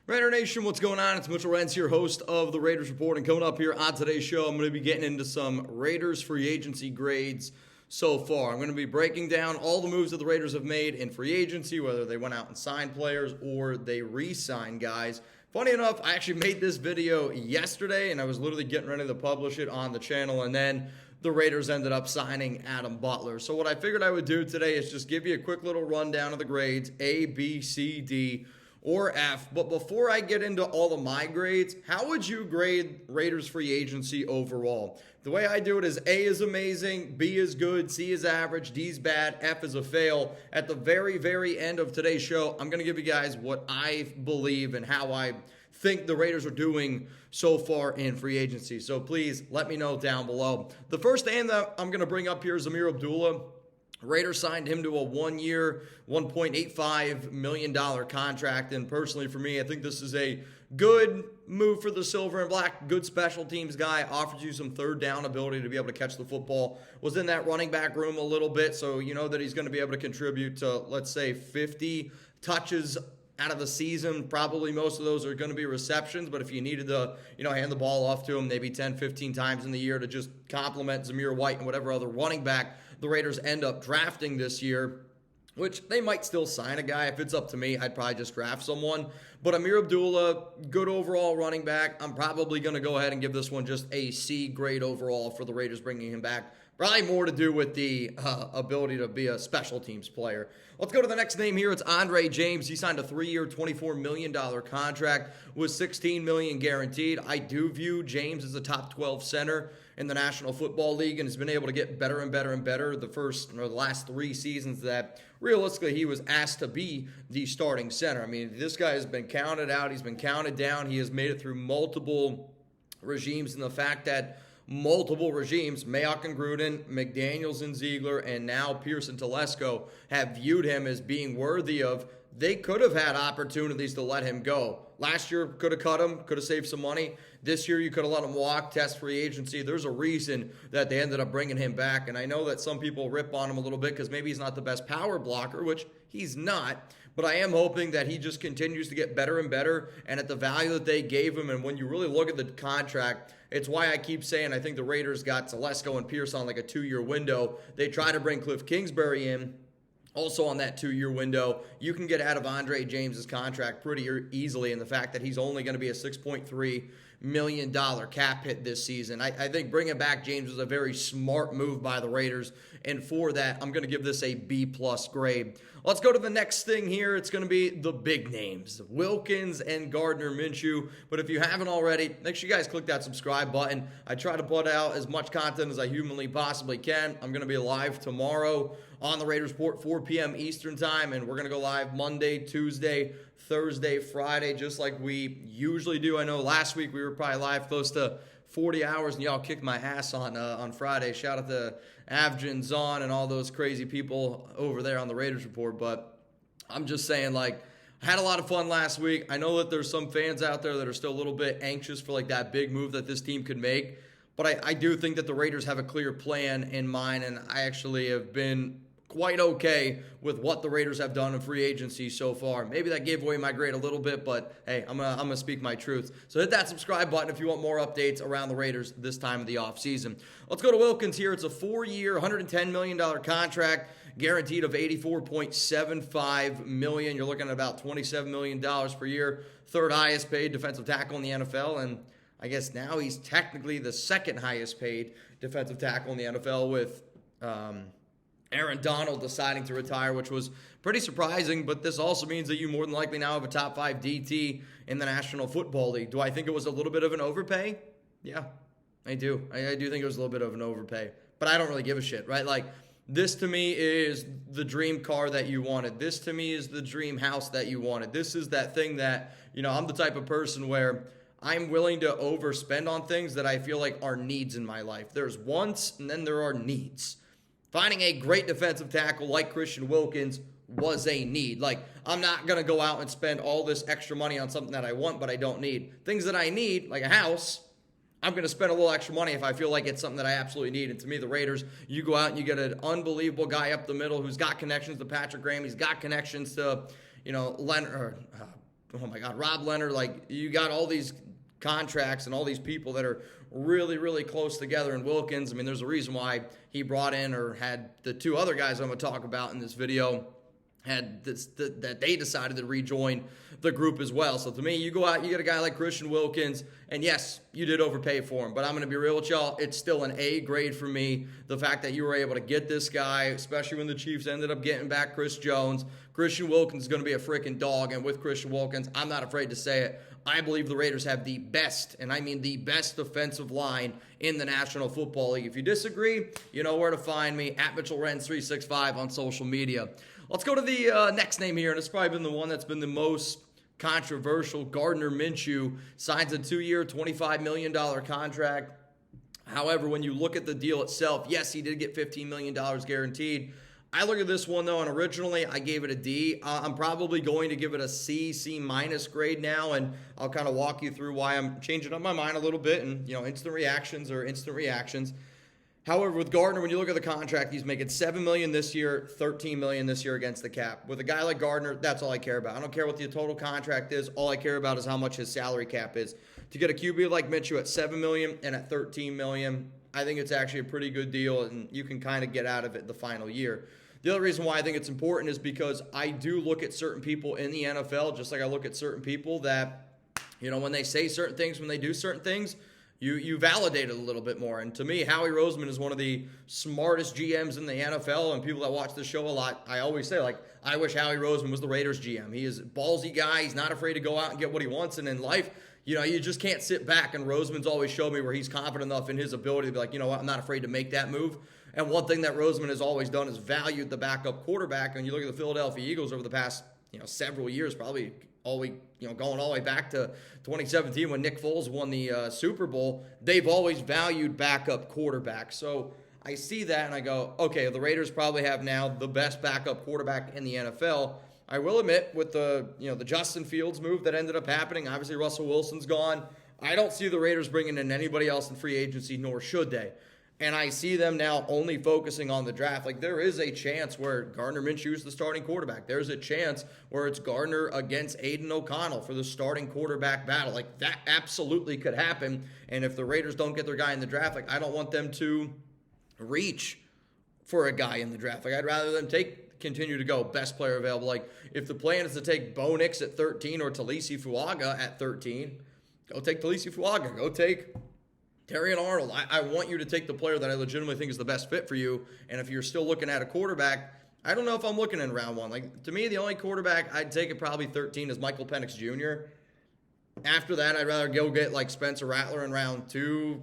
Raider Nation, what's going on? It's Mitchell Renz here, host of the Raiders Report. And coming up here on today's show, I'm going to be getting into some Raiders free agency grades so far. I'm going to be breaking down all the moves that the Raiders have made in free agency, whether they went out and signed players or they re-signed guys. Funny enough, I actually made this video yesterday, and I was literally getting ready to publish it on the channel, and then the Raiders ended up signing Adam Butler. So what I figured I would do today is just give you a quick little rundown of the grades, A, B, C, D, or F. But before I get into all of my grades, how would you grade Raiders free agency overall? The way I do it is A is amazing, B is good, C is average, D is bad, F is a fail. At the very, very end of today's show, I'm going to give you guys what I believe and how I think the Raiders are doing so far in free agency. So please let me know down below. The first name that I'm going to bring up here is Amir Abdullah. Raiders signed him to a one-year, $1.85 million contract, and personally for me, I think this is a good move for the silver and black. Good special teams guy, offers you some third down ability to be able to catch the football. Was in that running back room a little bit, so you know that he's going to be able to contribute to, let's say, 50 touches out of the season. Probably most of those are going to be receptions, but if you needed to, hand the ball off to him maybe 10, 15 times in the year to just complement Zamir White and whatever other running back the Raiders end up drafting this year, which they might still sign a guy. If it's up to me, I'd probably just draft someone. But Amir Abdullah, good overall running back. I'm probably going to go ahead and give this one just a C grade overall for the Raiders bringing him back. Probably more to do with the ability to be a special teams player. Let's go to the next name here. It's Andre James. He signed a 3-year, $24 million contract with $16 million guaranteed. I do view James as a top 12 center in the National Football League and has been able to get better and better and better the last 3 seasons that realistically he was asked to be the starting center. I mean, this guy has been counted out. He's been counted down. He has made it through multiple regimes, and the fact that multiple regimes, Mayock and Gruden, McDaniels and Ziegler, and now Pierce and Telesco have viewed him as being worthy of, they could have had opportunities to let him go. Last year, could have cut him, could have saved some money. This year, you could have let him walk, test free agency. There's a reason that they ended up bringing him back, and I know that some people rip on him a little bit because maybe he's not the best power blocker, which he's not, but I am hoping that he just continues to get better and better, and at the value that they gave him, and when you really look at the contract, it's why I keep saying I think the Raiders got Telesco and Pierce on like a 2-year window. They try to bring Cliff Kingsbury in also on that 2-year window. You can get out of Andre James's contract pretty easily, and the fact that he's only going to be a $6.3 million cap hit this season. I think bringing back James was a very smart move by the Raiders, and for that, I'm going to give this a B+ grade. Let's go to the next thing here. It's going to be the big names, Wilkins and Gardner Minshew. But if you haven't already, make sure you guys click that subscribe button. I try to put out as much content as I humanly possibly can. I'm going to be live tomorrow on the Raiders Report, 4 p.m. Eastern Time, and we're going to go live Monday, Tuesday, Thursday, Friday, just like we usually do. I know last week we were probably live close to 40 hours, and y'all kicked my ass on Friday. Shout out to Avjin, Zahn, and all those crazy people over there on the Raiders Report. But I'm just saying, I had a lot of fun last week. I know that there's some fans out there that are still a little bit anxious for, that big move that this team could make. But I do think that the Raiders have a clear plan in mind, and I actually have been quite okay with what the Raiders have done in free agency so far. Maybe that gave away my grade a little bit, but hey, I'm gonna speak my truth. So hit that subscribe button if you want more updates around the Raiders this time of the offseason. Let's go to Wilkins here. It's a 4-year, $110 million contract, guaranteed of $84.75 million. You're looking at about $27 million per year. Third highest paid defensive tackle in the NFL, and I guess now he's technically the second highest paid defensive tackle in the NFL with Aaron Donald deciding to retire, which was pretty surprising, but this also means that you more than likely now have a top 5 DT in the National Football League. Do I think it was a little bit of an overpay? Yeah, I do. I do think it was a little bit of an overpay, but I don't really give a shit, right? This to me is the dream car that you wanted. This to me is the dream house that you wanted. This is that thing that, I'm the type of person where I'm willing to overspend on things that I feel like are needs in my life. There's wants, and then there are needs. Finding a great defensive tackle like Christian Wilkins was a need. I'm not going to go out and spend all this extra money on something that I want but I don't need. Things that I need, like a house, I'm going to spend a little extra money if I feel like it's something that I absolutely need. And to me, the Raiders, you go out and you get an unbelievable guy up the middle who's got connections to Patrick Graham. He's got connections to, Leonard, oh my God, Rob Leonard, like you got all these contracts and all these people that are really, really close together. And Wilkins, I mean, there's a reason why he brought in or had the two other guys I'm going to talk about in this video had this, that they decided to rejoin the group as well. So to me, you go out, you get a guy like Christian Wilkins, and yes, you did overpay for him, but I'm going to be real with y'all, it's still an A grade for me. The fact that you were able to get this guy, especially when the Chiefs ended up getting back Chris Jones. Christian Wilkins is going to be a freaking dog, and with Christian Wilkins, I'm not afraid to say it, I believe the Raiders have the best, and I mean the best defensive line in the National Football League. If you disagree, you know where to find me, at Mitchell Renz 365 on social media. Let's go to the next name here, and it's probably been the one that's been the most controversial. Gardner Minshew signs a 2-year, $25 million contract. However, when you look at the deal itself, yes, he did get $15 million guaranteed. I look at this one, though, and originally I gave it a D. I'm probably going to give it a C, C-minus grade now, and I'll kind of walk you through why I'm changing up my mind a little bit, and, instant reactions are instant reactions. However, with Gardner, when you look at the contract, he's making $7 million this year, $13 million this year against the cap. With a guy like Gardner, that's all I care about. I don't care what the total contract is. All I care about is how much his salary cap is. To get a QB like Minshew at $7 million and at $13 million, I think it's actually a pretty good deal, and you can kind of get out of it the final year. The other reason why I think it's important is because I do look at certain people in the NFL, just like I look at certain people that, when they say certain things, when they do certain things, you validate it a little bit more. And to me, Howie Roseman is one of the smartest GMs in the NFL, and people that watch this show a lot, I always say, I wish Howie Roseman was the Raiders GM. He is a ballsy guy. He's not afraid to go out and get what he wants. And in life, you just can't sit back. And Roseman's always showed me where he's confident enough in his ability to be like, you know what, I'm not afraid to make that move. And one thing that Roseman has always done is valued the backup quarterback. And you look at the Philadelphia Eagles over the past, several years, probably going all the way back to 2017 when Nick Foles won the Super Bowl, they've always valued backup quarterbacks. So I see that and I go, okay, the Raiders probably have now the best backup quarterback in the NFL. I will admit, with the the Justin Fields move that ended up happening, obviously Russell Wilson's gone. I don't see the Raiders bringing in anybody else in free agency, nor should they. And I see them now only focusing on the draft. There is a chance where Gardner Minshew is the starting quarterback. There's a chance where it's Gardner against Aiden O'Connell for the starting quarterback battle. That absolutely could happen. And if the Raiders don't get their guy in the draft, I don't want them to reach for a guy in the draft. I'd rather them continue to go best player available. If the plan is to take Bo Nix at 13 or Talisi Fuaga at 13, go take Talisi Fuaga. Go take Terry and Arnold. I want you to take the player that I legitimately think is the best fit for you. And if you're still looking at a quarterback, I don't know if I'm looking in round one. To me, the only quarterback I'd take at probably 13 is Michael Penix Jr. After that, I'd rather go get Spencer Rattler in round 2,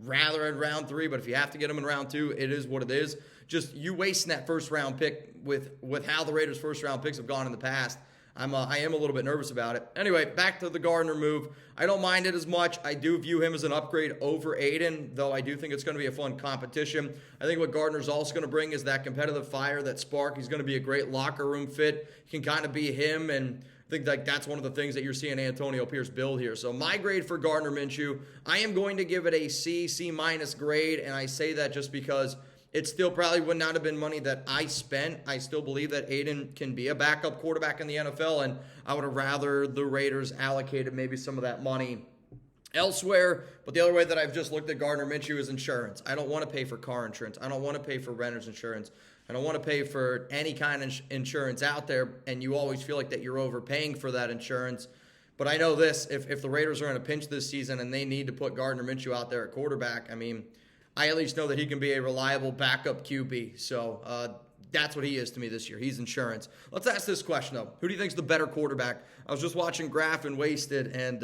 rather in round 3. But if you have to get him in round 2, it is what it is. Just you wasting that first round pick with how the Raiders' first round picks have gone in the past. I am a little bit nervous about it. Anyway, back to the Gardner move. I don't mind it as much. I do view him as an upgrade over Aiden, though I do think it's going to be a fun competition. I think what Gardner's also going to bring is that competitive fire, that spark. He's going to be a great locker room fit. He can kind of be him, and I think that's one of the things that you're seeing Antonio Pierce build here. So my grade for Gardner Minshew, I am going to give it a C, C-minus grade, and I say that just because it still probably would not have been money that I spent. I still believe that Aiden can be a backup quarterback in the NFL, and I would have rather the Raiders allocated maybe some of that money elsewhere. But the other way that I've just looked at Gardner Minshew is insurance. I don't want to pay for car insurance. I don't want to pay for renter's insurance. I don't want to pay for any kind of insurance out there, and you always feel like that you're overpaying for that insurance. But I know this, if the Raiders are in a pinch this season and they need to put Gardner Minshew out there at quarterback, I at least know that he can be a reliable backup QB. So that's what he is to me this year. He's insurance. Let's ask this question, though. Who do you think is the better quarterback? I was just watching Graph and Wasted, and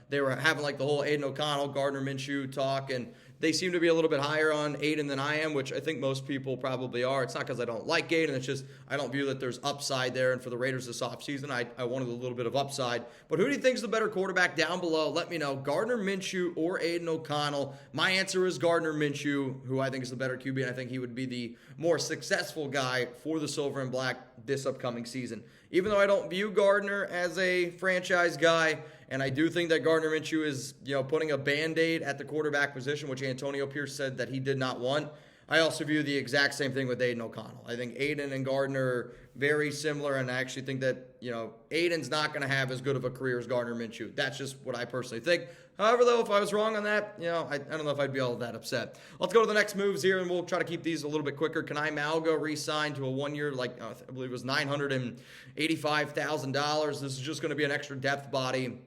they were having the whole Aiden O'Connell, Gardner Minshew talk, and they seem to be a little bit higher on Aiden than I am, which I think most people probably are. It's not because I don't like Aiden. It's just I don't view that there's upside there. And for the Raiders this offseason, I wanted a little bit of upside. But who do you think is the better quarterback down below? Let me know. Gardner Minshew or Aiden O'Connell. My answer is Gardner Minshew, who I think is the better QB, and I think he would be the more successful guy for the Silver and Black this upcoming season. Even though I don't view Gardner as a franchise guy, and I do think that Gardner Minshew is, putting a Band-Aid at the quarterback position, which Antonio Pierce said that he did not want. I also view the exact same thing with Aiden O'Connell. I think Aiden and Gardner are very similar, and I actually think that, Aiden's not going to have as good of a career as Gardner Minshew. That's just what I personally think. However, though, if I was wrong on that, I don't know if I'd be all that upset. Let's go to the next moves here, and we'll try to keep these a little bit quicker. Kana'i Mauga re-signed to a 1 year, I believe it was $985,000. This is just going to be an extra depth body,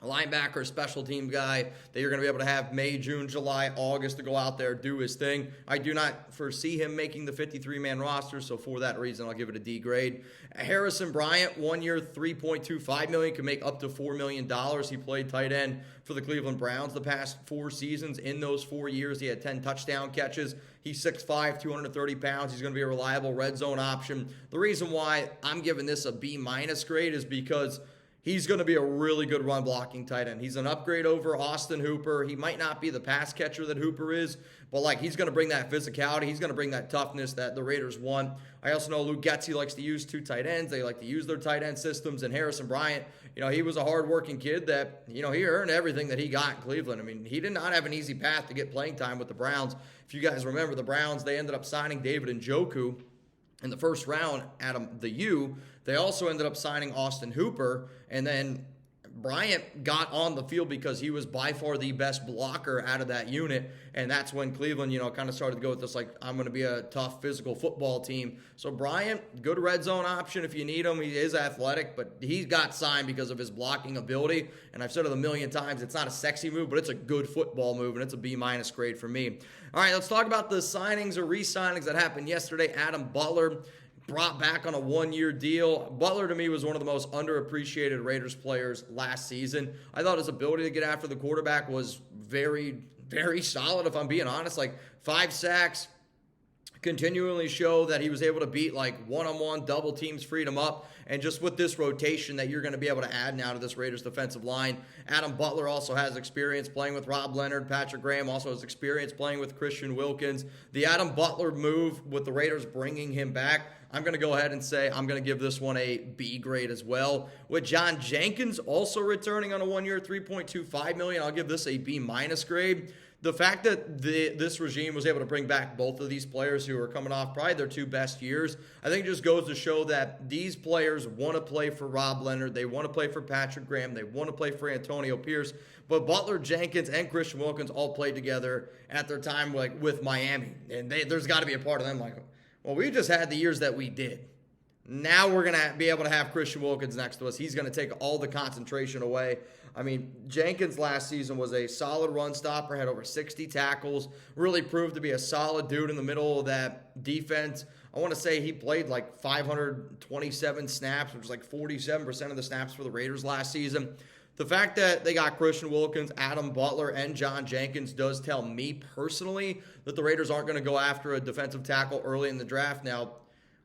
a linebacker, special team guy that you're going to be able to have May, June, July, August to go out there, do his thing. I do not foresee him making the 53-man roster, so for that reason, I'll give it a D grade. Harrison Bryant, 1 year, $3.25 million, can make up to $4 million. He played tight end for the Cleveland Browns the past 4 seasons. In those 4 years, he had 10 touchdown catches. He's 6'5", 230 pounds. He's going to be a reliable red zone option. The reason why I'm giving this a B- grade is because he's going to be a really good run blocking tight end. He's an upgrade over Austin Hooper. He might not be the pass catcher that Hooper is, but he's going to bring that physicality. He's going to bring that toughness that the Raiders want. I also know Luke Getsy likes to use 2 tight ends. They like to use their tight end systems. And Harrison Bryant, he was a hard-working kid that, he earned everything that he got in Cleveland. I mean, he did not have an easy path to get playing time with the Browns. If you guys remember, the Browns, they ended up signing David Njoku in the first round at the U. They also ended up signing Austin Hooper, and then Bryant got on the field because he was by far the best blocker out of that unit, and that's when Cleveland, kind of started to go with this, I'm going to be a tough physical football team. So Bryant, good red zone option if you need him. He is athletic, but he got signed because of his blocking ability, and I've said it a million times, it's not a sexy move, but it's a good football move, and it's a B- grade for me. All right, let's talk about the signings or re-signings that happened yesterday. Adam Butler brought back on a 1-year deal. Butler, to me, was one of the most underappreciated Raiders players last season. I thought his ability to get after the quarterback was very, very solid, if I'm being honest. 5 sacks, continually show that he was able to beat one-on-one, double teams, freed him up. And just with this rotation that you're going to be able to add now to this Raiders defensive line, Adam Butler also has experience playing with Rob Leonard. Patrick Graham also has experience playing with Christian Wilkins. The Adam Butler move with the Raiders bringing him back, I'm going to go ahead and say I'm going to give this one a B grade as well. With John Jenkins also returning on a 1 year, $3.25 million, I'll give this a B- grade. The fact that this regime was able to bring back both of these players who are coming off probably their 2 best years, I think it just goes to show that these players want to play for Rob Leonard. They want to play for Patrick Graham. They want to play for Antonio Pierce. But Butler, Jenkins, and Christian Wilkins all played together at their time with Miami. And there's got to be a part of them well, we just had the years that we did. Now we're going to be able to have Christian Wilkins next to us. He's going to take all the concentration away. I mean, Jenkins last season was a solid run stopper, had over 60 tackles, really proved to be a solid dude in the middle of that defense. I want to say he played 527 snaps, which was 47% of the snaps for the Raiders last season. The fact that they got Christian Wilkins, Adam Butler, and John Jenkins does tell me personally that the Raiders aren't going to go after a defensive tackle early in the draft. Now,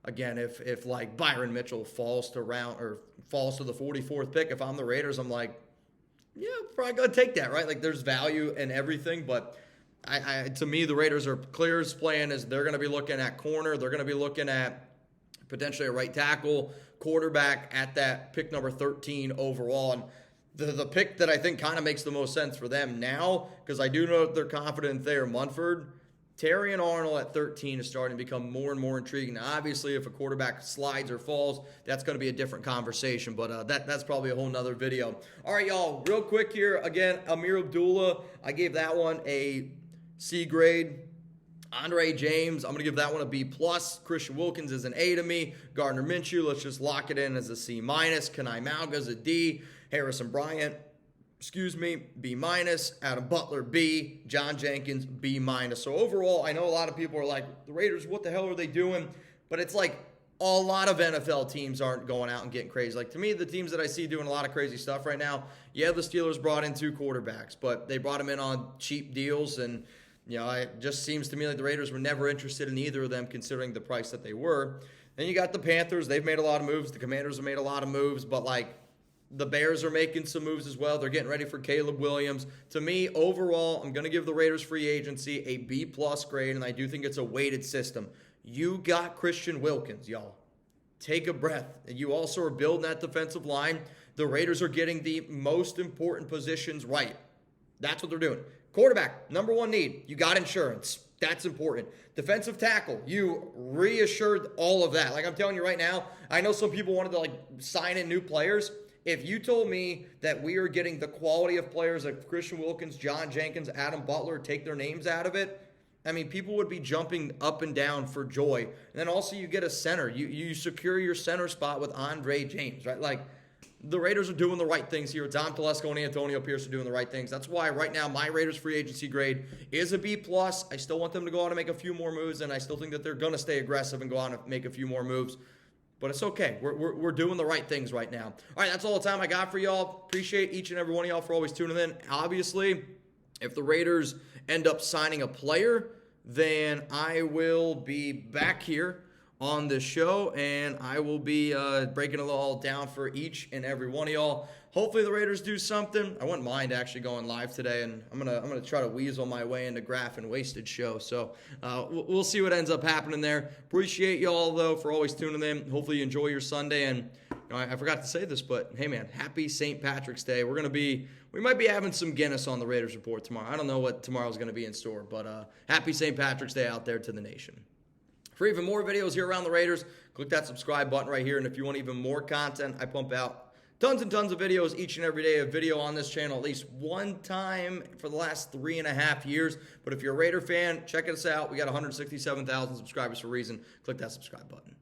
again, if Byron Mitchell falls to the 44th pick, if I'm the Raiders, I'm yeah, probably going to take that, right? There's value in everything, but to me, the Raiders are clear as playing as they're going to be looking at corner. They're going to be looking at potentially a right tackle, quarterback at that pick number 13 overall. And the pick that I think kind of makes the most sense for them now, because I do know that they're confident in Thayer Munford, Terry and Arnold at 13 is starting to become more and more intriguing. Now, obviously, if a quarterback slides or falls, that's going to be a different conversation, but that's probably a whole nother video. All right, y'all, real quick here. Again, Amir Abdullah, I gave that one a C grade. Andre James, I'm going to give that one a B+. Christian Wilkins is an A to me. Gardner Minshew, let's just lock it in as a C-. Kana'i Mauga is a D. Harrison Bryant, B-. Adam Butler, B. John Jenkins, B-. So overall, I know a lot of people are like, the Raiders, what the hell are they doing? But it's a lot of NFL teams aren't going out and getting crazy. To me, the teams that I see doing a lot of crazy stuff right now, yeah, the Steelers brought in 2 quarterbacks, but they brought them in on cheap deals, and it just seems to me like the Raiders were never interested in either of them considering the price that they were. Then you got the Panthers. They've made a lot of moves. The Commanders have made a lot of moves, but the Bears are making some moves as well. They're getting ready for Caleb Williams. To me, overall, I'm going to give the Raiders free agency a B+ grade, and I do think it's a weighted system. You got Christian Wilkins, y'all. Take a breath. You also are building that defensive line. The Raiders are getting the most important positions right. That's what they're doing. Quarterback, number 1 need. You got insurance. That's important. Defensive tackle, you reassured all of that. Like I'm telling you right now, I know some people wanted to sign in new players. If you told me that we are getting the quality of players like Christian Wilkins, John Jenkins, Adam Butler, take their names out of it, I mean, people would be jumping up and down for joy. And then also you get a center. You secure your center spot with Andre James, right? Like, the Raiders are doing the right things here. Tom Telesco and Antonio Pierce are doing the right things. That's why right now my Raiders free agency grade is a B+. I still want them to go out and make a few more moves, and I still think that they're going to stay aggressive and go out and make a few more moves. But it's okay. We're doing the right things right now. All right, that's all the time I got for y'all. Appreciate each and every one of y'all for always tuning in. Obviously, if the Raiders end up signing a player, then I will be back here on this show, and I will be breaking it all down for each and every one of y'all. Hopefully the Raiders do something. I wouldn't mind actually going live today, and I'm gonna try to weasel my way into Graph and Wasted show. So we'll see what ends up happening there. Appreciate y'all though for always tuning in. Hopefully you enjoy your Sunday, and I forgot to say this, but hey man, happy St. Patrick's Day. We might be having some Guinness on the Raiders Report tomorrow. I don't know what tomorrow's gonna be in store, but happy St. Patrick's Day out there to the nation. For even more videos here around the Raiders, click that subscribe button right here. And if you want even more content, I pump out tons and tons of videos each and every day. A video on this channel at least one time for the last 3.5 years. But if you're a Raider fan, check us out. We got 167,000 subscribers for a reason. Click that subscribe button.